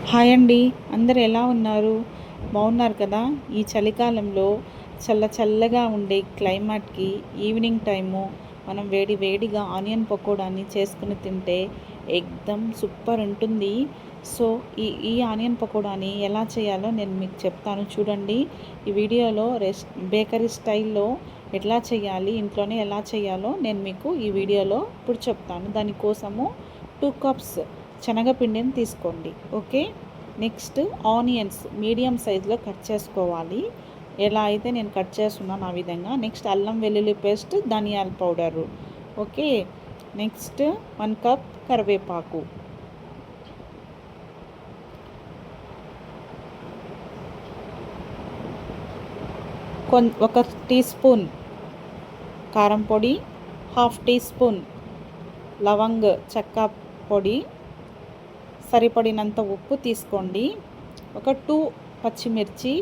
Hi అండి. అందరు ఎలా ఉన్నారు? బాగున్నారు కదా? ఈ చలికాలంలో చల్లగా ఉండే క్లైమాట్‌కి ఈవినింగ్ టైము మనం వేడి వేడిగా ఆనియన్ పకోడాని చేసుకొని తింటే ఎక్దమ్ సూపర్ ఉంటుంది. సో, ఈ ఆనియన్ పకోడాని ఎలా చేయాలో నేను మీకు చెప్తాను చూడండి. ఈ వీడియోలో బేకరీ స్టైల్‌లో ఎట్లా చేయాలి, ఇంట్లోనే ఎలా చేయాలో నేను మీకు ఈ వీడియోలో ఇప్పుడు చెప్తాను. దానికోసము 2 కప్స్ శనగపిండిని తీసుకోండి. ఓకే. నెక్స్ట్ ఆనియన్స్ మీడియం సైజులో కట్ చేసుకోవాలి. ఎలా అయితే నేను కట్ చేస్తున్నాను ఆ విధంగా. నెక్స్ట్ అల్లం వెల్లుల్లి పేస్ట్, ధనియాల పౌడరు. ఓకే. నెక్స్ట్ 1 కప్ కరివేపాకు, ఒక టీ స్పూన్ కారం పొడి, హాఫ్ టీ స్పూన్ లవంగ్ చెక్క పొడి, సరిపడినంత ఉప్పు తీసుకోండి. ఒక 2 పచ్చిమిర్చి,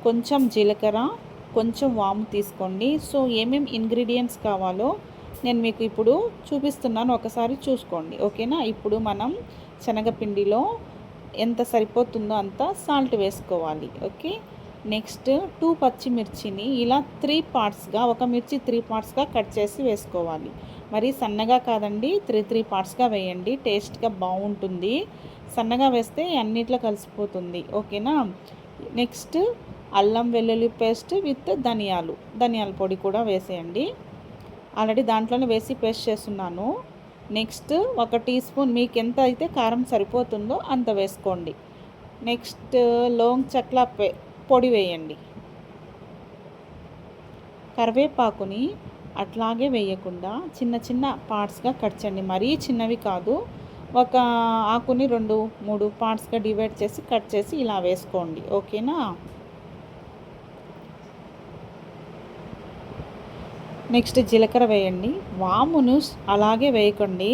కొంచెం జీలకర్ర, కొంచెం వాము తీసుకోండి. సో ఏమేమి ఇంగ్రీడియంట్స్ కావాలో నేను మీకు ఇప్పుడు చూపిస్తున్నాను, ఒకసారి చూసుకోండి. ఓకేనా. ఇప్పుడు మనం శనగపిండిలో ఎంత సరిపోతుందో అంత సాల్ట్ వేసుకోవాలి. ఓకే. నెక్స్ట్ 2 పచ్చిమిర్చిని ఇలా 3 పార్ట్స్గా, ఒక మిర్చి 3 పార్ట్స్గా కట్ చేసి వేసుకోవాలి. మరి సన్నగా కాదండి, 3 పార్ట్స్గా వేయండి, టేస్ట్గా బాగుంటుంది. సన్నగా వేస్తే అన్నిట్లో కలిసిపోతుంది. ఓకేనా. నెక్స్ట్ అల్లం వెల్లుల్లి పేస్ట్ విత్ ధనియాల పొడి కూడా వేసేయండి. ఆల్రెడీ దాంట్లోనే వేసి పేస్ట్ చేస్తున్నాను. నెక్స్ట్ ఒక టీ స్పూన్, మీకు ఎంత అయితే కారం సరిపోతుందో అంత వేసుకోండి. నెక్స్ట్ లోంగ్ చెక్కల పొడి వేయండి. కరివేపాకుని అట్లాగే వేయకుండా చిన్న చిన్న పార్ట్స్గా కట్ చేయండి. మరీ చిన్నవి కాదు, ఒక ఆకుని 2-3 పార్ట్స్గా డివైడ్ చేసి కట్ చేసి ఇలా వేసుకోండి. ఓకేనా. నెక్స్ట్ జీలకర్ర వేయండి. వామును అలాగే వేయకండి,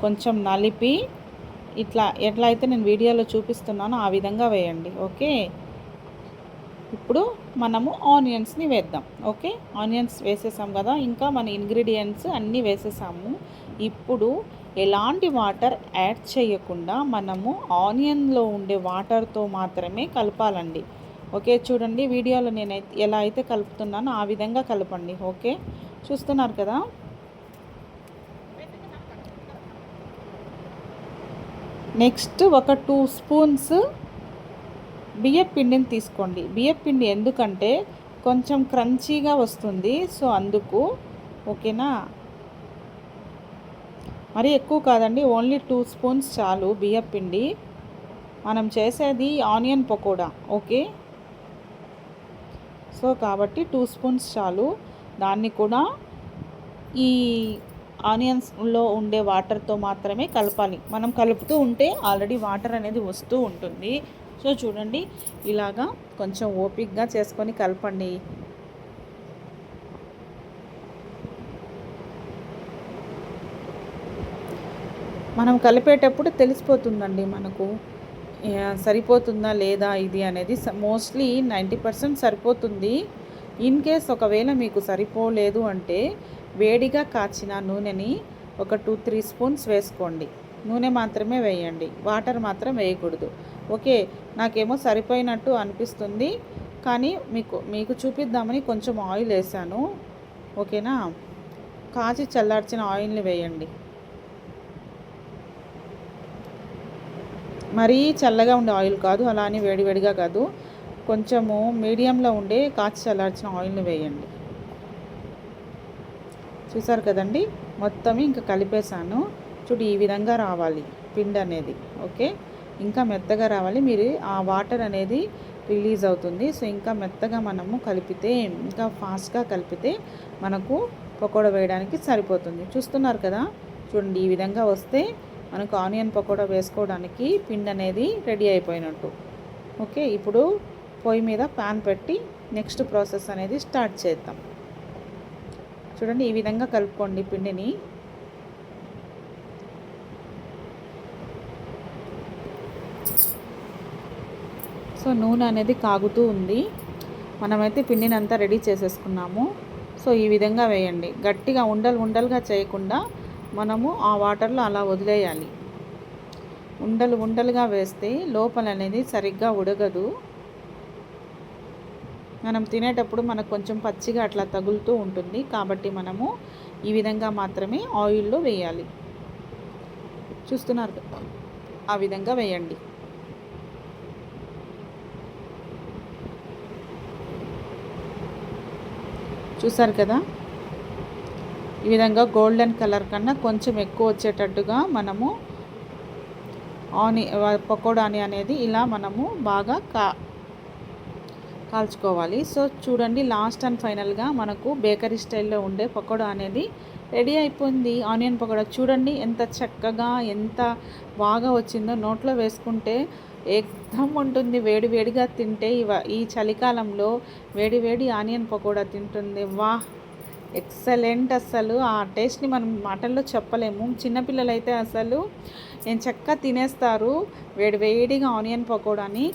కొంచెం నలిపి ఎట్లా అయితే నేను వీడియోలో చూపిస్తున్నానో ఆ విధంగా వేయండి. ఓకే. ఇప్పుడు మనము ఆనియన్స్ని వేద్దాం. ఓకే. ఆనియన్స్ వేసేసాం కదా, ఇంకా మన ఇంగ్రీడియంట్స్ అన్నీ వేసేసాము. ఇప్పుడు ఎలాంటి వాటర్ యాడ్ చేయకుండా మనము ఆనియన్లో ఉండే వాటర్తో మాత్రమే కలపాలండి. ఓకే. చూడండి వీడియోలో నేను ఎలా అయితే కలుపుతున్నానో ఆ విధంగా కలపండి. ఓకే. చూస్తున్నారు కదా. నెక్స్ట్ ఒక 2 స్పూన్స్ బియ్యపిండిని తీసుకోండి. బియ్యపిండి ఎందుకంటే కొంచెం క్రంచీగా వస్తుంది, సో అందుకు. ఓకేనా. మరీ ఎక్కువ కాదండి, ఓన్లీ 2 స్పూన్స్ చాలు బియ్యపిండి. మనం చేసేది ఆనియన్ పకోడా. ఓకే. సో కాబట్టి 2 స్పూన్స్ చాలు. దాన్ని కూడా ఈ ఆనియన్స్లో ఉండే వాటర్తో మాత్రమే కలపాలి. మనం కలుపుతూ ఉంటే ఆల్రెడీ వాటర్ అనేది వస్తూ ఉంటుంది. సో చూడండి, ఇలాగా కొంచెం ఓపిక్గా చేసుకొని కలపండి. మనం కలిపేటప్పుడు తెలిసిపోతుందండి మనకు సరిపోతుందా లేదా ఇది అనేది. మోస్ట్లీ 90% సరిపోతుంది. ఇన్ కేస్ ఒకవేళ మీకు సరిపోలేదు అంటే వేడిగా కాచిన నూనెని ఒక 2-3 స్పూన్స్ వేసుకోండి. నూనె మాత్రమే వేయండి, వాటర్ మాత్రం వేయకూడదు. ఓకే. నాకేమో సరిపోయినట్టు అనిపిస్తుంది, కానీ మీకు చూపిద్దామని కొంచెం ఆయిల్ వేసాను. ఓకేనా. కాచి చల్లార్చిన ఆయిల్ని వేయండి. మరీ చల్లగా ఉండే ఆయిల్ కాదు, అలా అని వేడివేడిగా కాదు, కొంచెము మీడియంలో ఉండే కాచి చల్లార్చిన ఆయిల్ని వేయండి. చూసారు కదండి, మొత్తం ఇంకా కలిపేసాను. చూడు ఈ విధంగా రావాలి పిండి అనేది. ఓకే. ఇంకా మెత్తగా రావాలి, మీరు ఆ వాటర్ అనేది రిలీజ్ అవుతుంది. సో ఇంకా మెత్తగా మనము కలిపితే, ఇంకా ఫాస్ట్గా కలిపితే మనకు పకోడా వేయడానికి సరిపోతుంది. చూస్తున్నారు కదా. చూడండి ఈ విధంగా వస్తే మనకు ఆనియన్ పకోడా వేసుకోవడానికి పిండి అనేది రెడీ అయిపోయినట్టు. ఓకే. ఇప్పుడు పొయ్యి మీద ప్యాన్ పెట్టి నెక్స్ట్ ప్రాసెస్ అనేది స్టార్ట్ చేద్దాం. చూడండి ఈ విధంగా కలుపుకోండి పిండిని. సో నూనె అనేది కాగుతూ ఉంది. మనమైతే పిండిని అంతా రెడీ చేసేసుకున్నాము. సో ఈ విధంగా వేయండి. గట్టిగా ఉండలుగా చేయకుండా మనము ఆ వాటర్లో అలా వదిలేయాలి. ఉండలు ఉండలుగా వేస్తే లోపల అనేది సరిగ్గా ఉడకదు. మనం తినేటప్పుడు మనకు కొంచెం పచ్చిగా అట్లా తగులుతూ ఉంటుంది. కాబట్టి మనము ఈ విధంగా మాత్రమే ఆయిల్లో వేయాలి. చూస్తున్నారు కదా, ఆ విధంగా వేయండి. చూసారు కదా, ఈ విధంగా గోల్డెన్ కలర్ కన్నా కొంచెం ఎక్కువ వచ్చేటట్టుగా మనము పకోడాని అనేది ఇలా మనము బాగా కాల్చుకోవాలి. సో చూడండి, లాస్ట్ అండ్ ఫైనల్గా మనకు బేకరీ స్టైల్లో ఉండే పకోడా అనేది రెడీ అయిపోయింది. ఆనియన్ పకోడా చూడండి ఎంత చక్కగా ఎంత బాగా వచ్చిందో. నోట్లో వేసుకుంటే ఏకదమ్ ఉంటుంది. వేడి వేడిగా తింటే ఈ చలికాలంలో వేడి వేడి ఆనియన్ పకోడా తింటుంది. వాహ్, ఎక్సలెంట్. అసలు ఆ టేస్ట్ని మనం మాటల్లో చెప్పలేము. చిన్నపిల్లలైతే అసలు చక్కగా తినేస్తారు వేడి వేడిగా ఆనియన్ పకోడాని.